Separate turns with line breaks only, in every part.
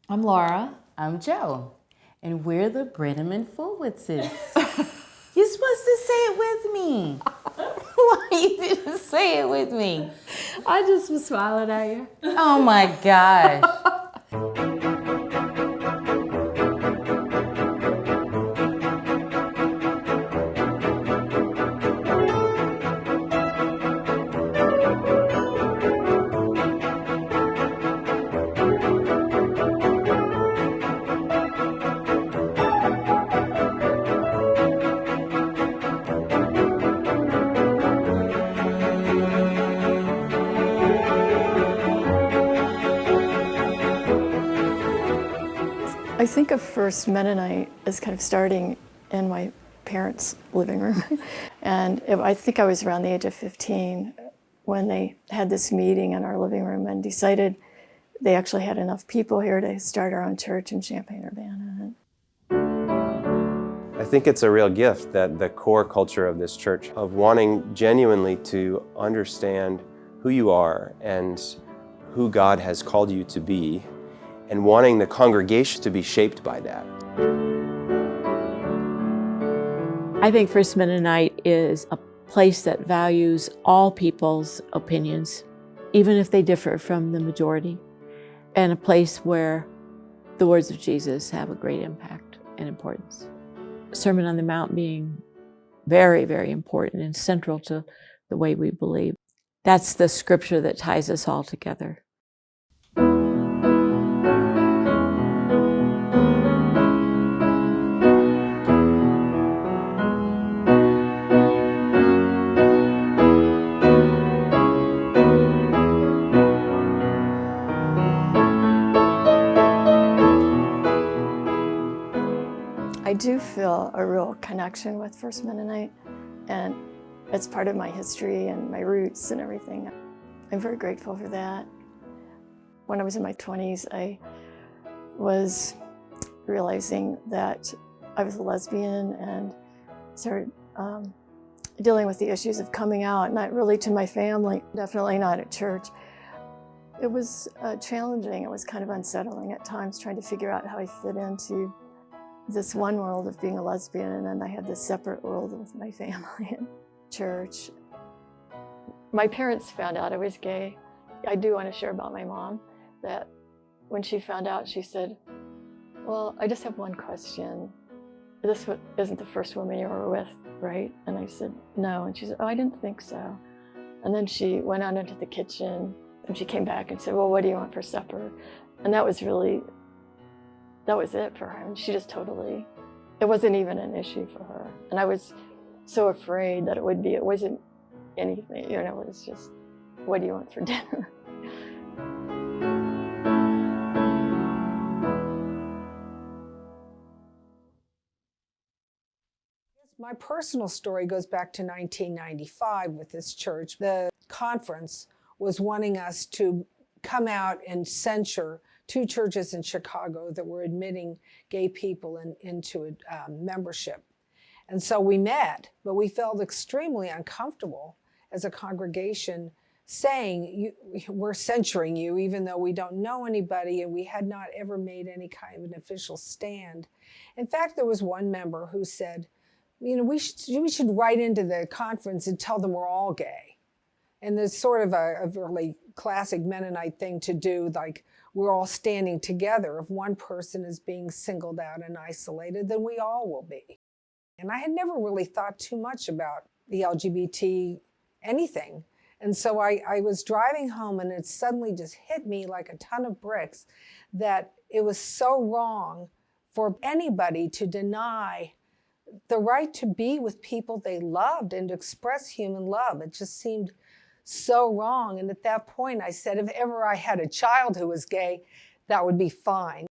I'm Laura.
I'm Joe, and we're the Brenham and Fulwitzes. You're supposed to say it with me. Why you didn't say it with me?
I just was smiling at you.
Oh my gosh.
I think of First Mennonite as kind of starting in my parents' living room. And I think I was around the age of 15 when they had this meeting in our living room and decided they actually had enough people here to start our own church in Champaign-Urbana.
I think it's a real gift that the core culture of this church, of wanting genuinely to understand who you are and who God has called you to be, and wanting the congregation to be shaped by that.
I think First Mennonite is a place that values all people's opinions, even if they differ from the majority, and a place where the words of Jesus have a great impact and importance. Sermon on the Mount being very, very important and central to the way we believe. That's the scripture that ties us all together.
I do feel a real connection with First Mennonite, and it's part of my history and my roots and everything. I'm very grateful for that. When I was in my 20s, I was realizing that I was a lesbian and started dealing with the issues of coming out, not really to my family, definitely not at church. It was challenging. It was kind of unsettling at times, trying to figure out how I fit into this one world of being a lesbian, and then I had this separate world with my family and church. My parents found out I was gay. I do want to share about my mom, that when she found out, she said, "Well, I just have one question. This isn't the first woman you were with, right?" And I said, "No." And she said, "Oh, I didn't think so." And then she went out into the kitchen, and she came back and said, "Well, what do you want for supper?" And that was it for her. And she just totally, it wasn't even an issue for her. And I was so afraid that it wasn't anything, it was just, "What do you want for dinner?"
My personal story goes back to 1995 with this church. The conference was wanting us to come out and censure two churches in Chicago that were admitting gay people into membership. And so we met, but we felt extremely uncomfortable as a congregation saying, "We're censuring you," even though we don't know anybody and we had not ever made any kind of an official stand. In fact, there was one member who said, we should write into the conference and tell them we're all gay. And there's sort of a really classic Mennonite thing to do, like we're all standing together. If one person is being singled out and isolated, then we all will be. And I had never really thought too much about the LGBT anything. And so I was driving home and it suddenly just hit me like a ton of bricks that it was so wrong for anybody to deny the right to be with people they loved and to express human love. It just seemed so wrong. And at that point I said, if ever I had a child who was gay, that would be fine.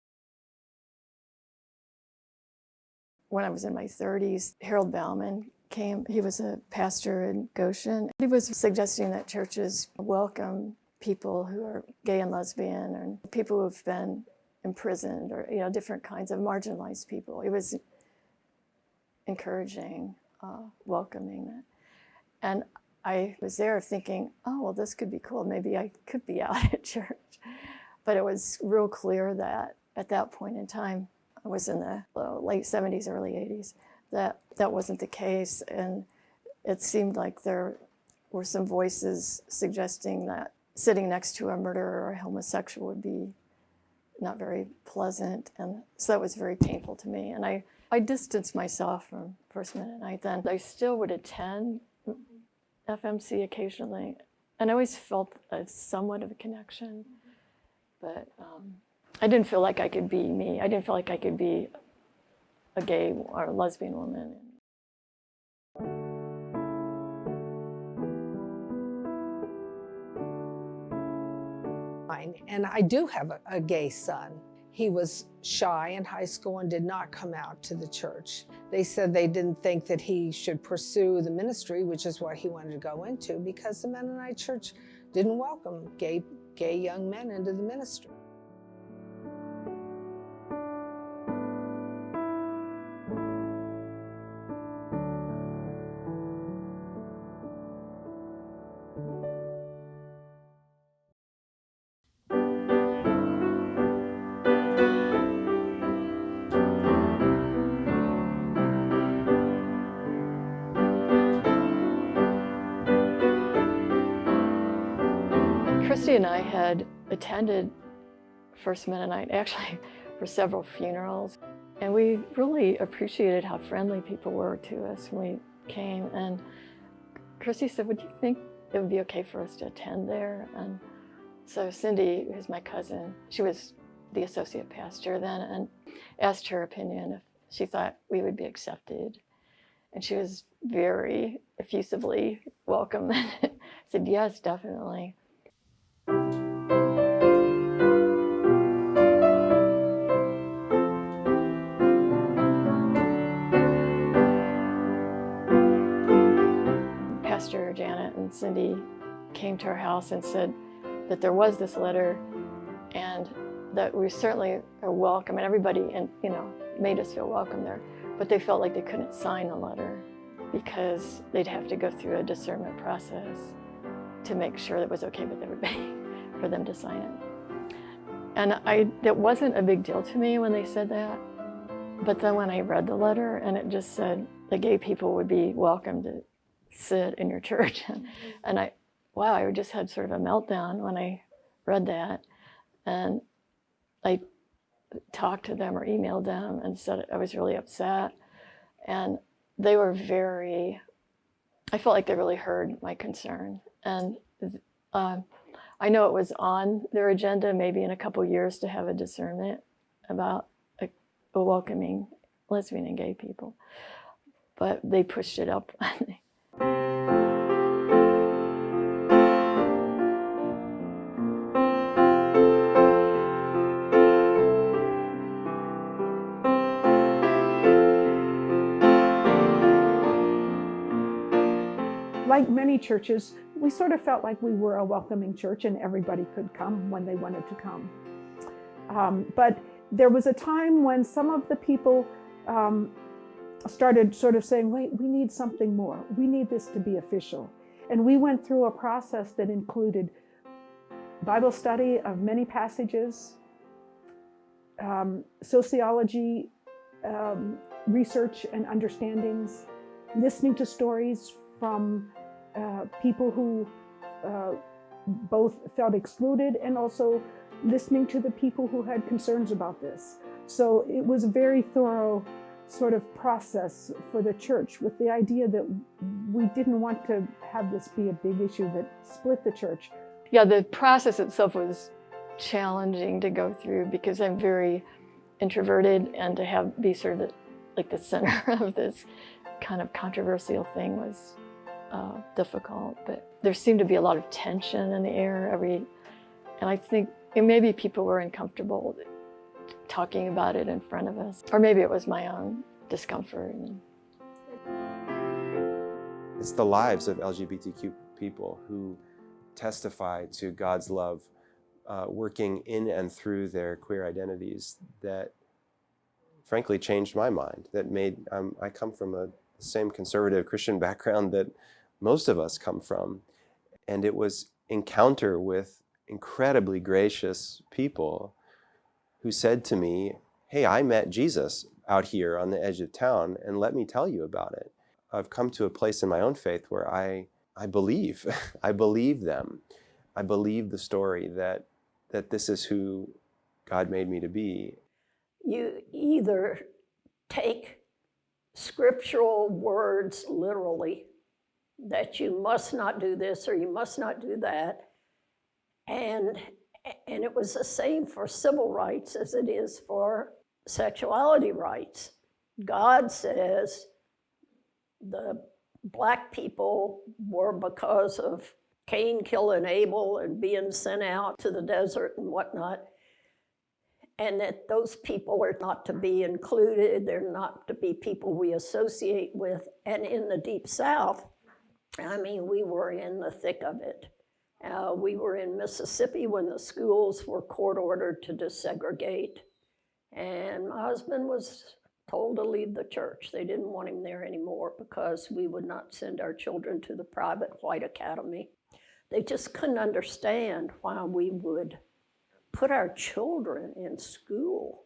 When I was in my 30s, Harold Bauman came. He was a pastor in Goshen. He was suggesting that churches welcome people who are gay and lesbian, or people who have been imprisoned, or different kinds of marginalized people. It was encouraging, welcoming that. And I was there thinking, oh, well, this could be cool. Maybe I could be out at church. But it was real clear that at that point in time, I was in the late 70s, early 80s, that wasn't the case. And it seemed like there were some voices suggesting that sitting next to a murderer or a homosexual would be not very pleasant. And so that was very painful to me. And I distanced myself from First Mennonite then. I still would attend FMC occasionally, and I always felt somewhat of a connection. But I didn't feel like I could be me. I didn't feel like I could be a gay or a lesbian woman.
And I do have a gay son. He was shy in high school and did not come out to the church. They said they didn't think that he should pursue the ministry, which is what he wanted to go into, because the Mennonite church didn't welcome gay young men into the ministry.
Christy and I had attended First Mennonite actually for several funerals, and we really appreciated how friendly people were to us when we came. And Christy said, "Would you think it would be okay for us to attend there?" And so Cindy, who's my cousin, she was the associate pastor then, and asked her opinion if she thought we would be accepted. And she was very effusively welcome and said, "Yes, definitely." Pastor Janet and Cindy came to our house and said that there was this letter and that we certainly are welcome, and everybody, and made us feel welcome there, but they felt like they couldn't sign the letter because they'd have to go through a discernment process to make sure that it was okay with everybody for them to sign it. And that wasn't a big deal to me when they said that, but then when I read the letter and it just said the gay people would be welcome to sit in your church, and I just had sort of a meltdown when I read that. And I talked to them or emailed them and said I was really upset. And they were I felt like they really heard my concern. And I know it was on their agenda maybe in a couple years to have a discernment about a welcoming lesbian and gay people, but they pushed it up.
Like many churches, we sort of felt like we were a welcoming church and everybody could come when they wanted to come. But there was a time when some of the people started sort of saying, wait, we need something more. We need this to be official. And we went through a process that included Bible study of many passages, sociology, research and understandings, listening to stories from people who both felt excluded and also listening to the people who had concerns about this. So it was a very thorough sort of process for the church, with the idea that we didn't want to have this be a big issue that split the church.
Yeah, the process itself was challenging to go through because I'm very introverted, and to be sort of like the center of this kind of controversial thing was difficult. But there seemed to be a lot of tension in the air and I think maybe people were uncomfortable talking about it in front of us, or maybe it was my own discomfort.
It's the lives of LGBTQ people who testify to God's love working in and through their queer identities that frankly changed my mind, that made, I come from the same conservative Christian background that most of us come from. And it was encounter with incredibly gracious people who said to me, hey, I met Jesus out here on the edge of town, and let me tell you about it. I've come to a place in my own faith where I believe. I believe them. I believe the story that this is who God made me to be.
You either take scriptural words literally, that you must not do this or you must not do that, and it was the same for civil rights as it is for sexuality rights. God says the black people were, because of Cain killing Abel and being sent out to the desert and whatnot, and that those people are not to be included, they're not to be people we associate with. And in the Deep South, I mean, we were in the thick of it. We were in Mississippi when the schools were court-ordered to desegregate, and my husband was told to leave the church. They didn't want him there anymore because we would not send our children to the private white academy. They just couldn't understand why we would put our children in school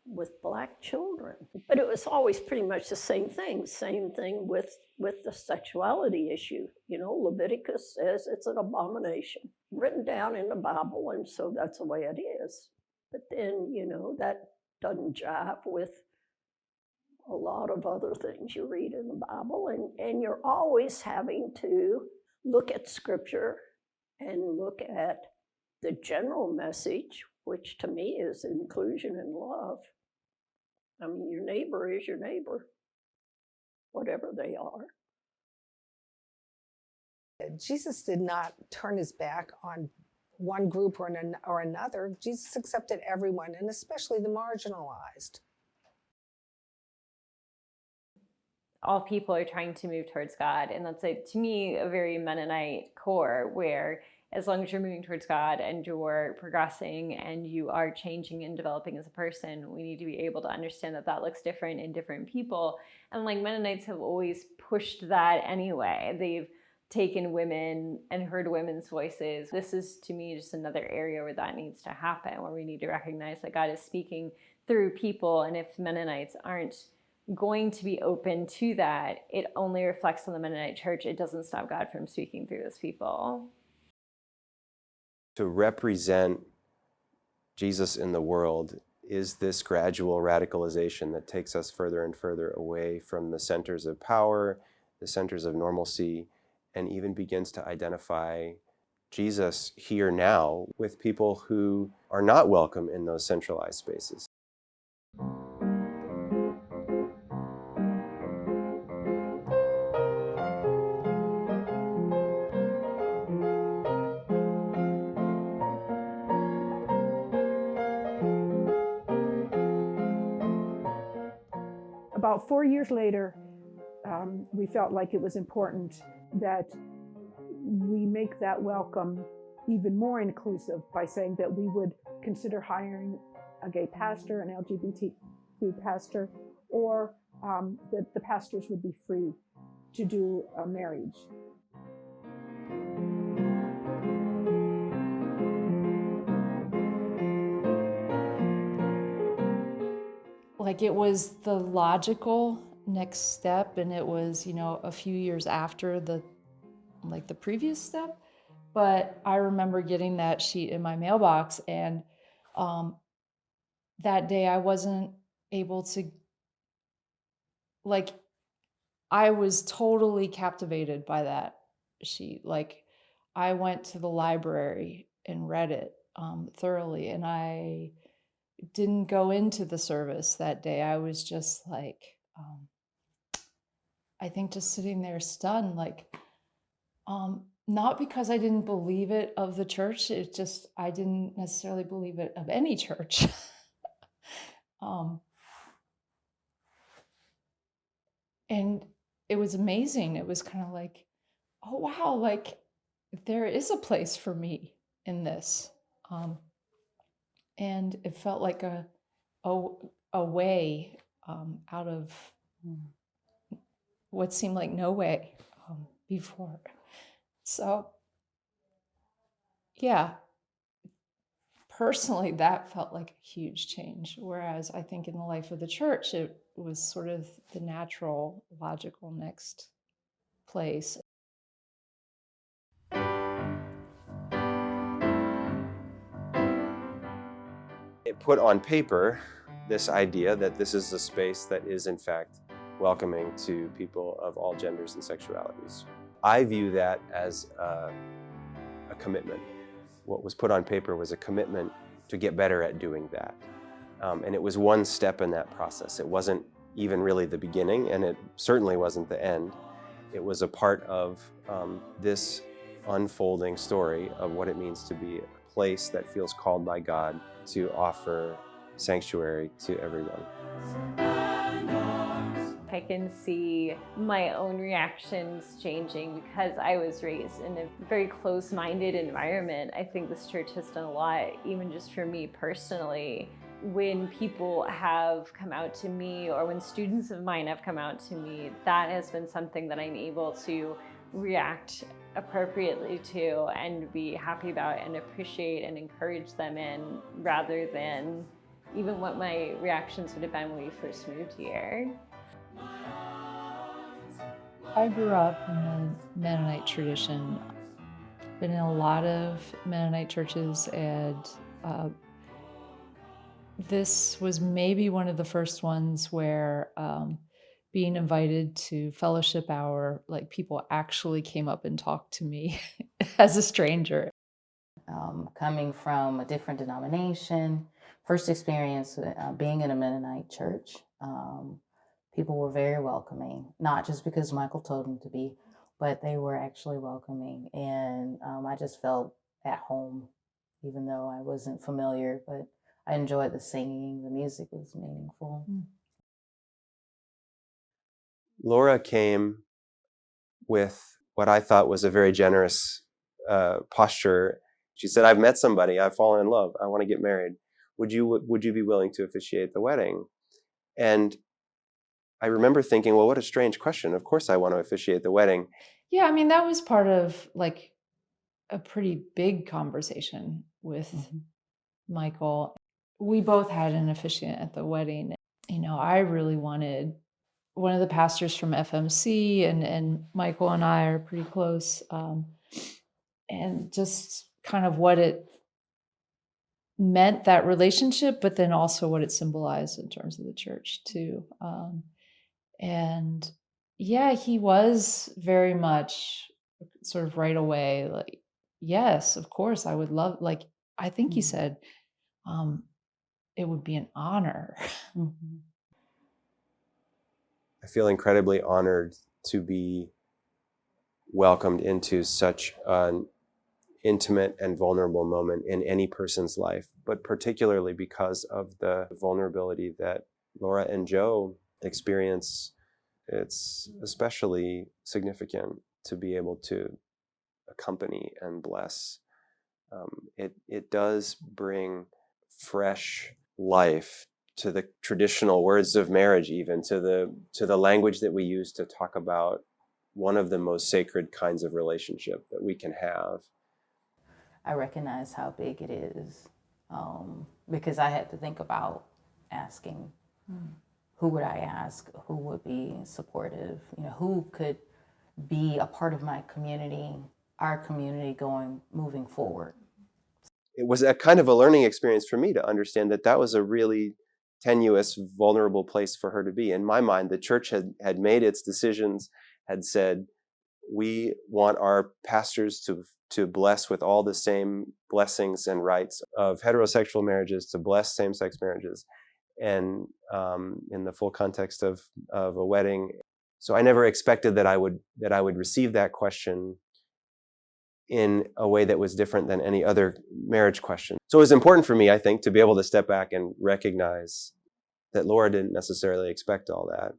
with black children. But it was always pretty much the same thing with the sexuality issue. You know, Leviticus says it's an abomination, written down in the Bible, and so that's the way it is. But then, you know, that doesn't jive with a lot of other things you read in the Bible, and you're always having to look at scripture and look at the general message, which to me is inclusion and love. I mean, your neighbor is your neighbor, whatever they are.
Jesus did not turn his back on one group or another. Jesus accepted everyone, and especially the marginalized.
All people are trying to move towards God, and that's, to me, a very Mennonite core, where as long as you're moving towards God and you're progressing and you are changing and developing as a person, we need to be able to understand that that looks different in different people. And like Mennonites have always pushed that anyway. They've taken women and heard women's voices. This is, to me, just another area where that needs to happen, where we need to recognize that God is speaking through people. And if Mennonites aren't going to be open to that, it only reflects on the Mennonite church. It doesn't stop God from speaking through those people.
To represent Jesus in the world is this gradual radicalization that takes us further and further away from the centers of power, the centers of normalcy, and even begins to identify Jesus here now with people who are not welcome in those centralized spaces.
About 4 years later, we felt like it was important that we make that welcome even more inclusive by saying that we would consider hiring a gay pastor, an LGBTQ pastor, or that the pastors would be free to do a marriage.
Like, it was the logical next step, and it was, you know, a few years after the previous step. But I remember getting that sheet in my mailbox, and that day I wasn't able to, like, I was totally captivated by that sheet. Like, I went to the library and read it thoroughly, and I didn't go into the service that day. I was just like, I think just sitting there stunned, like, not because I didn't believe it of the church, it just, I didn't necessarily believe it of any church. And it was amazing. It was kind of like, oh wow, like, there is a place for me in this. And it felt like a way out of what seemed like no way before. So yeah, personally, that felt like a huge change. Whereas I think in the life of the church, it was sort of the natural, logical next place.
It put on paper this idea that this is a space that is in fact welcoming to people of all genders and sexualities. I view that as a commitment. What was put on paper was a commitment to get better at doing that. And it was one step in that process. It wasn't even really the beginning, and it certainly wasn't the end. It was a part of this unfolding story of what it means to be a place that feels called by God to offer sanctuary to everyone.
I can see my own reactions changing because I was raised in a very close-minded environment. I think this church has done a lot, even just for me personally. When people have come out to me, or when students of mine have come out to me, that has been something that I'm able to react appropriately to and be happy about and appreciate and encourage them in, rather than even what my reactions would have been when we first moved here.
I grew up in the Mennonite tradition. Been in a lot of Mennonite churches, and this was maybe one of the first ones where being invited to fellowship hour, like people actually came up and talked to me as a stranger.
Coming from a different denomination, first experience being in a Mennonite church, people were very welcoming, not just because Michael told them to be, but they were actually welcoming. And I just felt at home, even though I wasn't familiar, but I enjoyed the singing. The music was meaningful.
Laura came with what I thought was a very generous posture. She said, "I've met somebody, I've fallen in love, I want to get married. Would you be willing to officiate the wedding?" And I remember thinking, well, what a strange question. Of course I want to officiate the wedding.
Yeah, I mean, that was part of like a pretty big conversation with Michael. We both had an officiant at the wedding. You know, I really wanted one of the pastors from FMC, and Michael and I are pretty close. And just kind of what it meant, that relationship, but then also what it symbolized in terms of the church too. And yeah, he was very much sort of right away like, yes, of course, I would love, like, I think he said, it would be an honor.
I feel incredibly honored to be welcomed into such an intimate and vulnerable moment in any person's life, but particularly because of the vulnerability that Laura and Joe experience. It's especially significant to be able to accompany and bless. It does bring fresh life to the traditional words of marriage, even to the language that we use to talk about one of the most sacred kinds of relationship that we can have.
I recognize how big it is, because I had to think about asking, who would I ask? Who would be supportive? You know, who could be a part of my community, our community moving forward?
It was a kind of a learning experience for me to understand that that was a really tenuous, vulnerable place for her to be. In my mind, the church had made its decisions, had said, we want our pastors to bless with all the same blessings and rights of heterosexual marriages, to bless same-sex marriages, and in the full context of a wedding. So I never expected that I would receive that question in a way that was different than any other marriage question. So it was important for me, I think, to be able to step back and recognize that Laura didn't necessarily expect all that.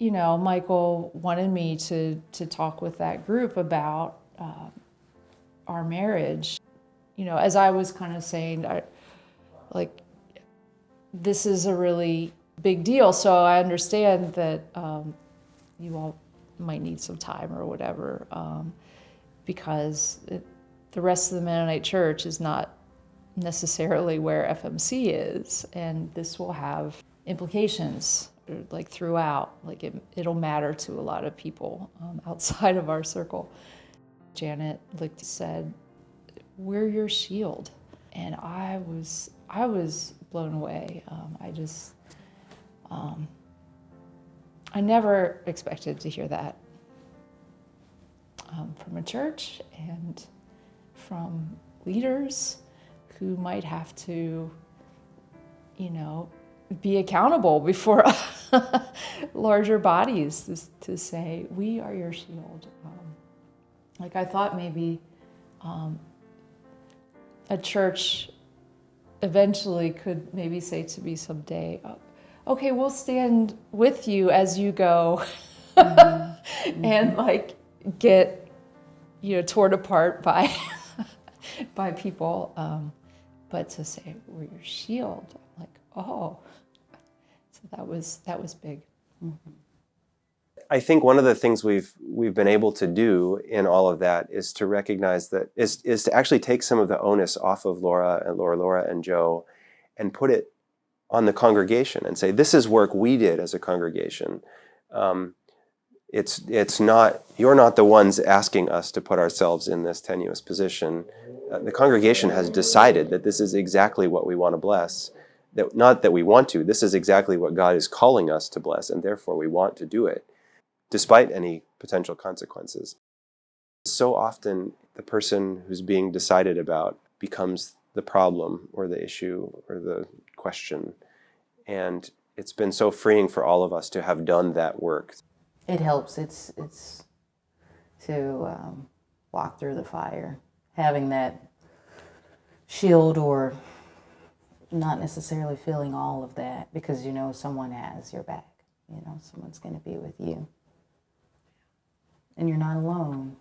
you know, Michael wanted me to talk with that group about our marriage. You know, as I was kind of saying, like, this is a really big deal, so I understand that you all might need some time or whatever, because the rest of the Mennonite church is not necessarily where FMC is, and this will have implications like throughout. Like it'll matter to a lot of people outside of our circle. Janet said, "We're your shield," and I was blown away. I never expected to hear that from a church and from leaders who might have to, you know, be accountable before larger bodies to say, "We are your shield." Like I thought maybe a church eventually could maybe say to me someday, "Okay, we'll stand with you as you go," and like get, you know, torn apart by by people. But to say, "We're your shield," I'm like, oh, so that was big.
Mm-hmm.
I think one of the things we've been able to do in all of that is to recognize that is to actually take some of the onus off of Laura and Joe and put it on the congregation and say, this is work we did as a congregation. It's not, you're not the ones asking us to put ourselves in this tenuous position. The congregation has decided that this is exactly what we want to bless. That, not that we want to, this is exactly what God is calling us to bless, and therefore we want to do it, despite any potential consequences. So often the person who's being decided about becomes the problem or the issue or the question. And it's been so freeing for all of us to have done that work.
It helps. It's to walk through the fire, having that shield, or not necessarily feeling all of that, because you know someone has your back. You know, someone's going to be with you. And you're not alone.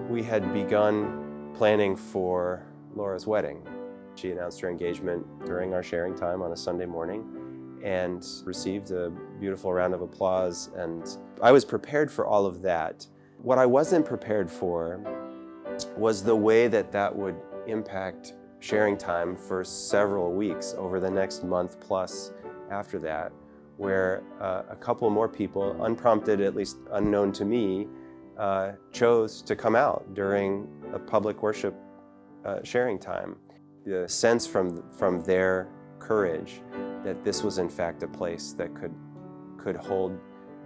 We had begun planning for Laura's wedding. She announced her engagement during our sharing time on a Sunday morning and received a beautiful round of applause. And I was prepared for all of that. What I wasn't prepared for was the way that that would impact sharing time for several weeks over the next month plus after that, where a couple more people, unprompted, at least unknown to me, chose to come out during a public worship sharing time. The sense from their courage that this was in fact a place that could hold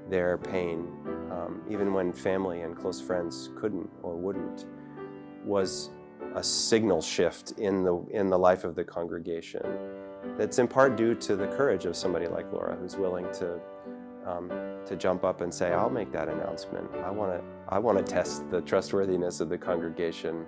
their pain, even when family and close friends couldn't or wouldn't, was a signal shift in the life of the congregation. That's in part due to the courage of somebody like Laura, who's willing to jump up and say, "I'll make that announcement. I want to test the trustworthiness of the congregation."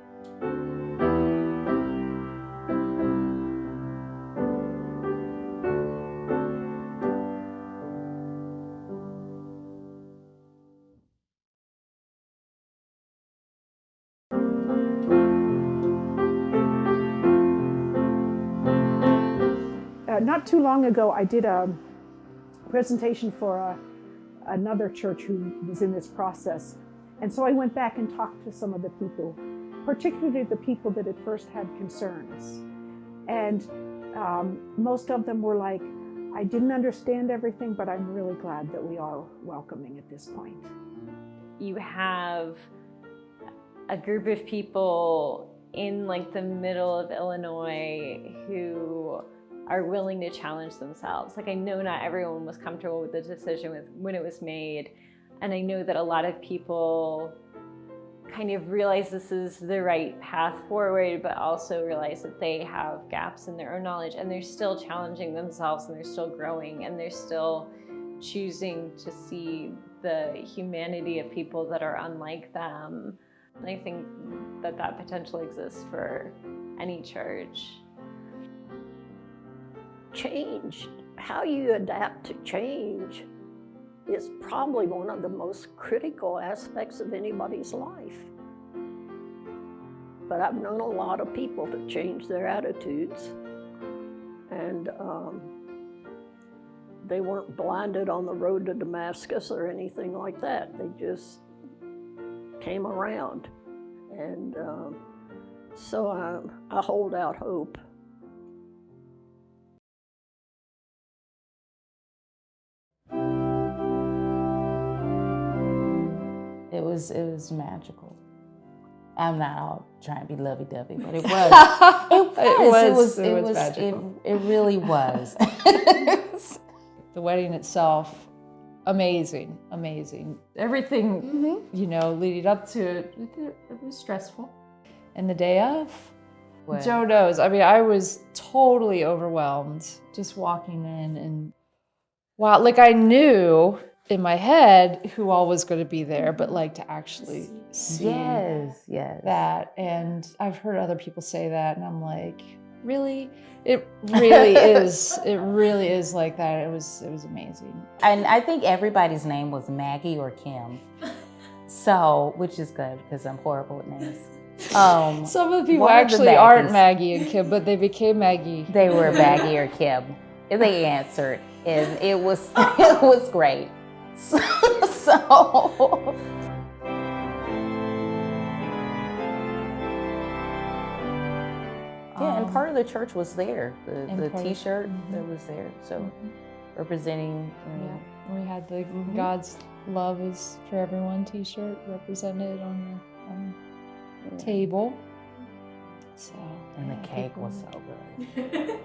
Not too long ago, I did a presentation for another church who was in this process. And so I went back and talked to some of the people, particularly the people that at first had concerns. And most of them were like, "I didn't understand everything, but I'm really glad that we are welcoming at this point."
You have a group of people in like the middle of Illinois who are willing to challenge themselves. Like, I know not everyone was comfortable with the decision when it was made. And I know that a lot of people kind of realize this is the right path forward, but also realize that they have gaps in their own knowledge, and they're still challenging themselves, and they're still growing, and they're still choosing to see the humanity of people that are unlike them. And I think that that potential exists for any church.
Change, how you adapt to change is probably one of the most critical aspects of anybody's life. But I've known a lot of people to change their attitudes, and they weren't blinded on the road to Damascus or anything like that. They just came around, and so I hold out hope.
It was magical. I'm not all trying to be lovey-dovey, but it was. It really was.
The wedding itself, amazing. Everything, leading up to it, it was stressful. And the day of,
What?
Joe knows. I mean, I was totally overwhelmed just walking in, and wow, like I knew in my head who all was going to be there, but like to actually see
Yes.
that. And I've heard other people say that, and I'm like, really? It really is. It really is like that. It was amazing.
And I think everybody's name was Maggie or Kim. So, which is good because I'm horrible at names.
Some of the people
one of the
actually aren't
Maggies.
Maggie and Kim, but they became Maggie.
They were Maggie or Kim. They answered, and it was great. So yeah, and part of the church was there. The T-shirt that was there, so representing.
Yeah, we had the God's love is for everyone T-shirt represented on the table. So
And the cake was so good.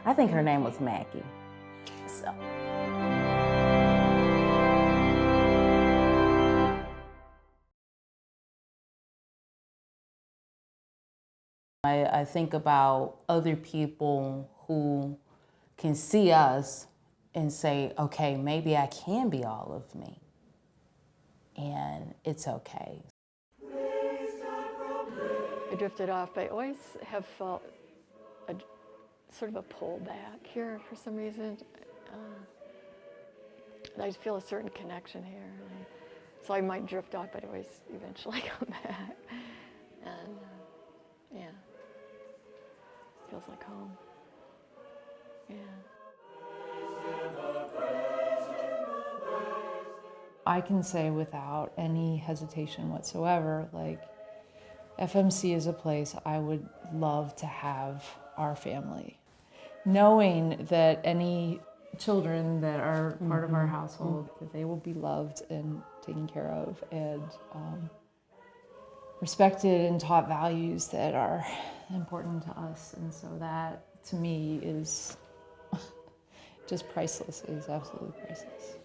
I think her name was Maggie. So. I think about other people who can see us and say, okay, maybe I can be all of me. And it's okay.
I drifted off, but I always have felt sort of a pull back here for some reason. I feel a certain connection here. So I might drift off, but I always eventually come back. And yeah, feels like home. Yeah.
I can say without any hesitation whatsoever, like FMC is a place I would love to have our family. Knowing that any children that are part of our household, that they will be loved and taken care of and respected and taught values that are important to us. And so that, to me, is just priceless. It is absolutely priceless.